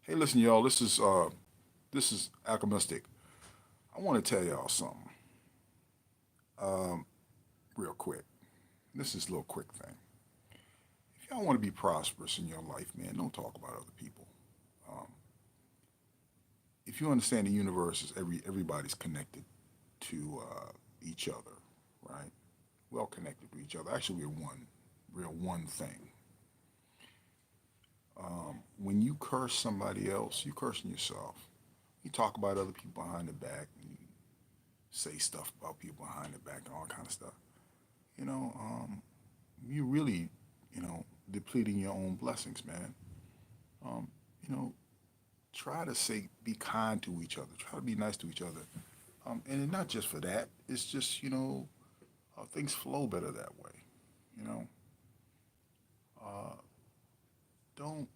Hey, listen, y'all. This is Alchemystic. I want to tell y'all something, um, real quick. This is a little quick thing. If y'all want to be prosperous in your life, man, don't talk about other people. Um, if you understand the universe is everybody's connected to each other, right? Well connected to each other. Actually, we're one thing. When you curse somebody else, you cursing yourself. You talk about other people behind the back. And you say stuff about people behind the back and all kind of stuff. You know, you really, depleting your own blessings, man. Um, you know, try to be kind to each other. Try to be nice to each other. And not just for that. It's just, things flow better that way. You know, uh, don't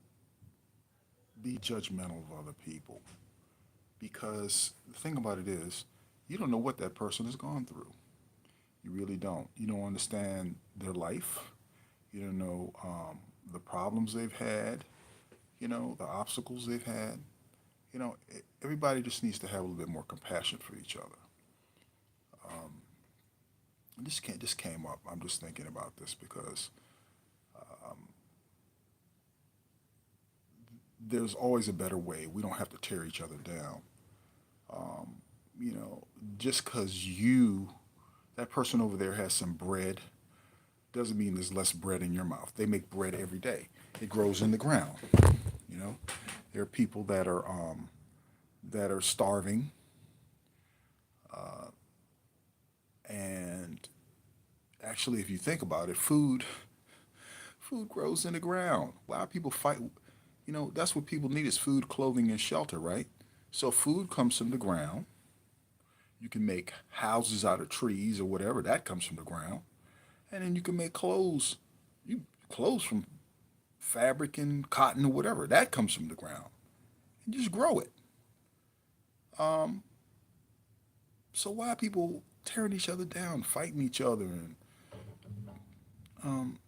be judgmental of other people because the thing about it is, you don't know what that person has gone through. You really don't. You don't understand their life. You don't know the problems they've had. The obstacles they've had. Everybody just needs to have a little bit more compassion for each other. Um, this came up. I'm just thinking about this because um, there's always a better way. We don't have to tear each other down. Um, you know, just because that person over there has some bread doesn't mean there's less bread in your mouth. They make bread every day. It grows in the ground. You know, there are people that are starving, uh, and actually, if you think about it, food grows in the ground. Why people fight? That's what people need is food, clothing, and shelter, right? So food comes from the ground. You can make houses out of trees or whatever that comes from the ground, and then you can make clothes. You clothes from fabric and cotton or whatever that comes from the ground, and just grow it. Um, so why are people tearing each other down, fighting each other, and um,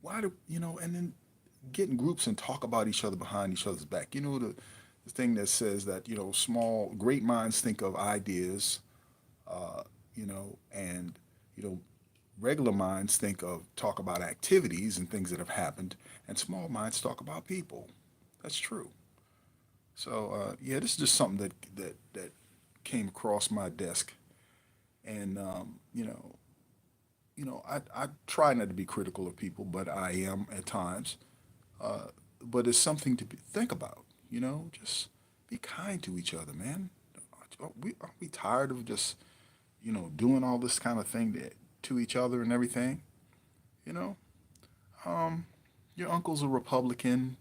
why do and then get in groups and talk about each other behind each other's back. The thing that says that small great minds think of ideas, and you know regular minds talk about activities and things that have happened, and small minds talk about people. That's true. So yeah, this is just something that came across my desk, and I try not to be critical of people, but I am at times. Uh, but it's something to think about. Just be kind to each other, man. Aren't we tired of just doing all this kind of thing to each other and everything? You know, um, your uncle's a Republican,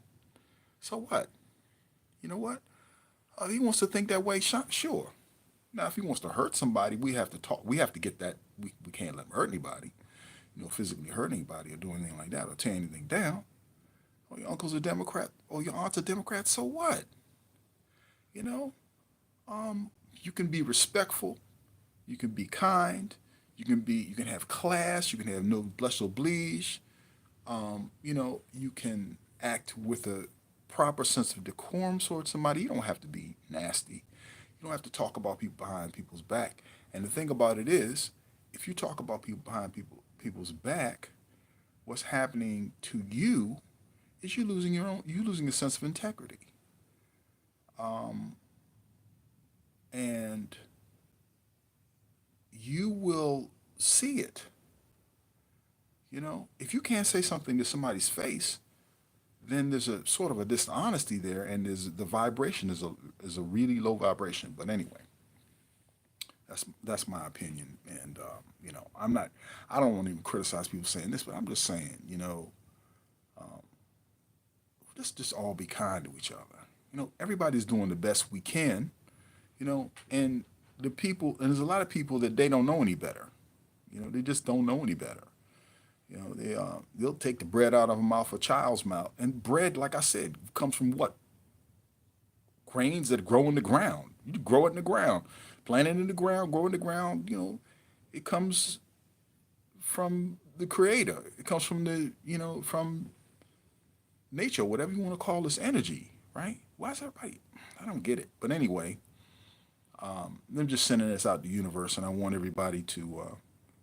so what? You know what? He wants to think that way, sure. Now, if he wants to hurt somebody, we have to talk. We have to get that. We can't let him hurt anybody. Physically hurt anybody or do anything like that or tear anything down. Or your uncle's a Democrat or your aunt's a Democrat, so what? You know, you can be respectful, you can be kind, you can have class, you can have no blush oblige. You can act with a proper sense of decorum towards somebody. You don't have to be nasty. You don't have to talk about people behind people's back. And the thing about it is, if you talk about people behind people's back, what's happening to you is you losing a sense of integrity. Um, and you will see it. If you can't say something to somebody's face, then there's a sort of a dishonesty there, and the vibration is a really low vibration. But anyway, that's my opinion, and I don't want to even criticize people saying this, but I'm just saying, um, let's just all be kind to each other. Everybody's doing the best we can, and there's a lot of people that they don't know any better. They just don't know any better. They'll take the bread out of a mouth, a child's mouth, and bread, like I said, comes from what? Grains that grow in the ground. You grow it in the ground, plant it in the ground, grow in the ground. It comes from the Creator. It comes from from nature, whatever you want to call this energy. right? Why is everybody? I don't get it. But anyway, I'm just sending this out to the universe, and I want everybody to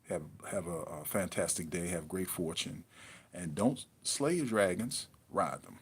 have a fantastic day, have great fortune, and don't slay your dragons, ride them.